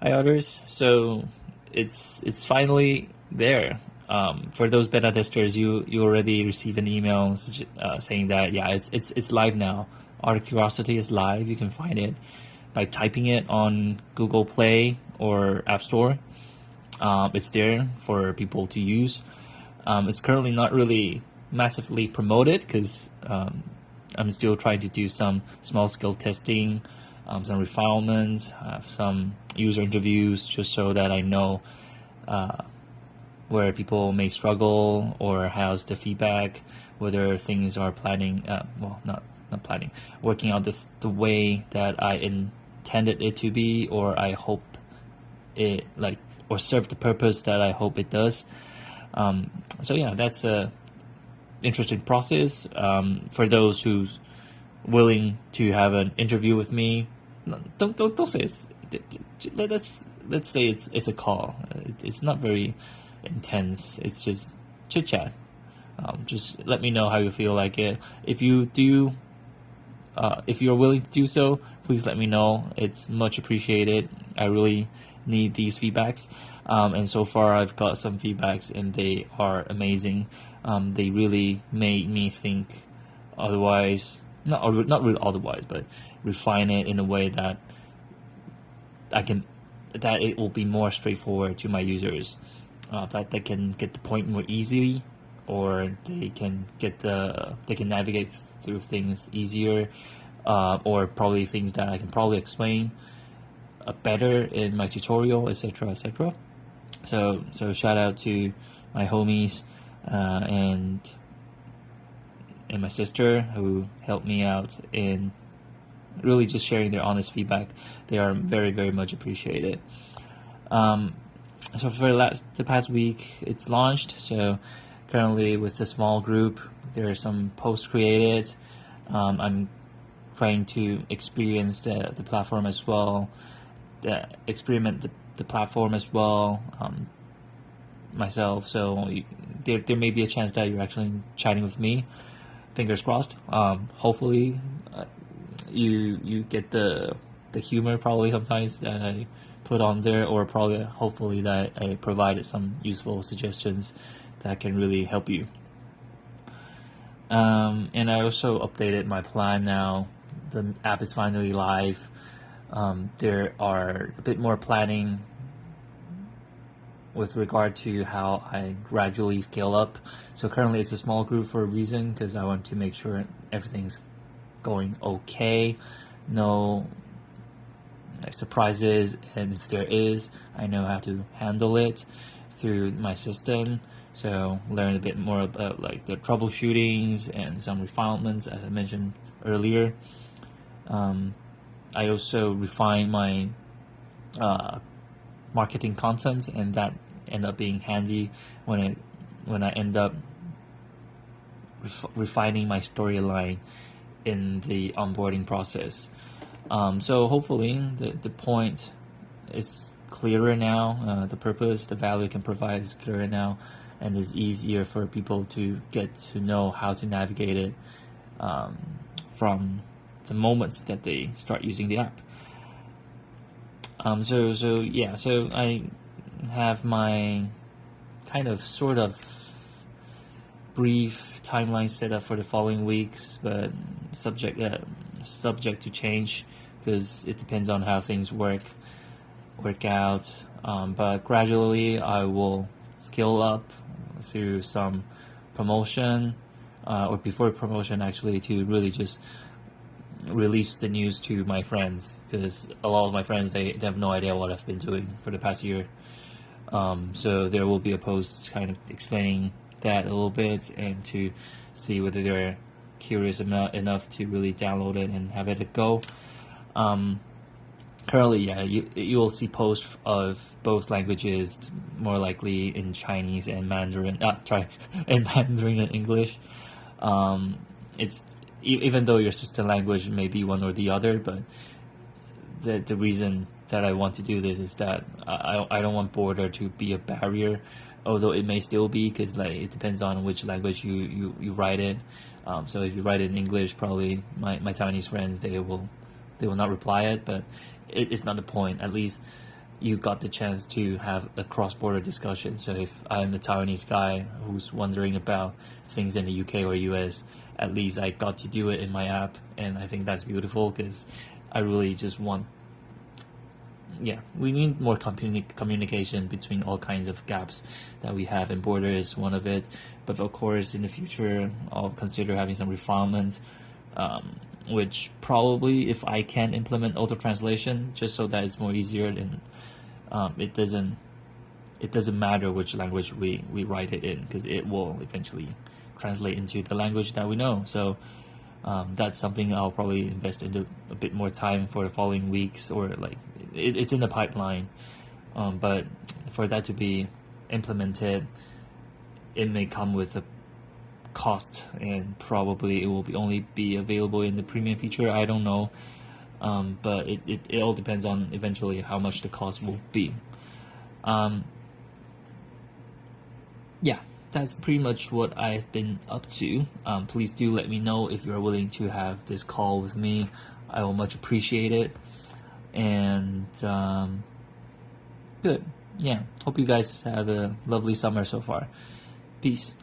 Hi, Otters. So it's finally there. For those beta testers, you already received an email saying that yeah, it's live now. Otter Curiosity is live. You can find it by typing it on Google Play or App Store. It's there for people to use. It's currently not really massively promoted because I'm still trying to do some small scale testing, some refinements, have some user interviews just so that I know where people may struggle or how's the feedback, whether things are planning, not planning, working out the way that I intended it to be, or I hope it like or serve the purpose that I hope it does. So yeah, that's a interesting process for those who's willing to have an interview with me. Don't say it's. Let's say it's a call. It's not very intense. It's just chit chat. Just let me know how you feel like it. If you're willing to do so, please let me know. It's much appreciated. I really need these feedbacks. And so far, I've got some feedbacks, and they are amazing. They really made me think otherwise, not really otherwise, but refine it in a way that I can, that it will be more straightforward to my users. That they can get the point more easily, or they can navigate through things easier, or probably things that I can probably explain better in my tutorial, etc., etc. So shout out to my homies and my sister who helped me out in really just sharing their honest feedback. They are very, very much appreciated. Um, so for the past week, it's launched. So currently with the small group, there are some posts created. I'm trying to experience the platform as well, experiment the platform as well myself. So there may be a chance that you're actually chatting with me. Fingers crossed. Hopefully, you get the humor probably sometimes that I put on there, or probably hopefully that I provided some useful suggestions that can really help you. And I also updated my plan now. The app is finally live. There are a bit more planning with regard to how I gradually scale up. So currently it's a small group for a reason, because I want to make sure everything's going okay. No surprises, and if there is, I know how to handle it through my system. So learn a bit more about like the troubleshootings and some refinements, as I mentioned earlier. I also refine my marketing content, and that end up being handy when I end up refining my storyline in the onboarding process. So hopefully the point is clearer now. The purpose, the value it can provide is clearer now, and it's easier for people to get to know how to navigate it from the moments that they start using the app. So I have my kind of sort of brief timeline set up for the following weeks, but subject to change because it depends on how things work out. But gradually, I will scale up through some promotion, or before promotion, actually, to really just release the news to my friends, because a lot of my friends they have no idea what I've been doing for the past year. So there will be a post kind of explaining that a little bit, and to see whether they're curious enough to really download it and have it a go. Currently, yeah, you will see posts of both languages, more likely in Chinese and Mandarin. In Mandarin and English. It's even though your sister language may be one or the other, but the reason that I want to do this is that I don't want border to be a barrier, although it may still be, because like it depends on which language you write it. So if you write it in English, probably my Chinese friends they will not reply it, but it's not the point. At least you got the chance to have a cross-border discussion. So if I'm the Taiwanese guy who's wondering about things in the UK or US, at least I got to do it in my app, and I think that's beautiful because I really just want, yeah, we need more communication between all kinds of gaps that we have, and border is one of it. But of course, in the future, I'll consider having some refinement, which probably if I can implement auto translation, just so that it's more easier, and it doesn't matter which language we write it in, because it will eventually translate into the language that we know. So that's something I'll probably invest into a bit more time for the following weeks, or like it's in the pipeline. But for that to be implemented, it may come with a cost, and probably it will only be available in the premium feature. I don't know, but it all depends on eventually how much the cost will be. Yeah, that's pretty much what I've been up to. Please do let me know if you're willing to have this call with me. I will much appreciate it. And good. Yeah, hope you guys have a lovely summer so far. Peace.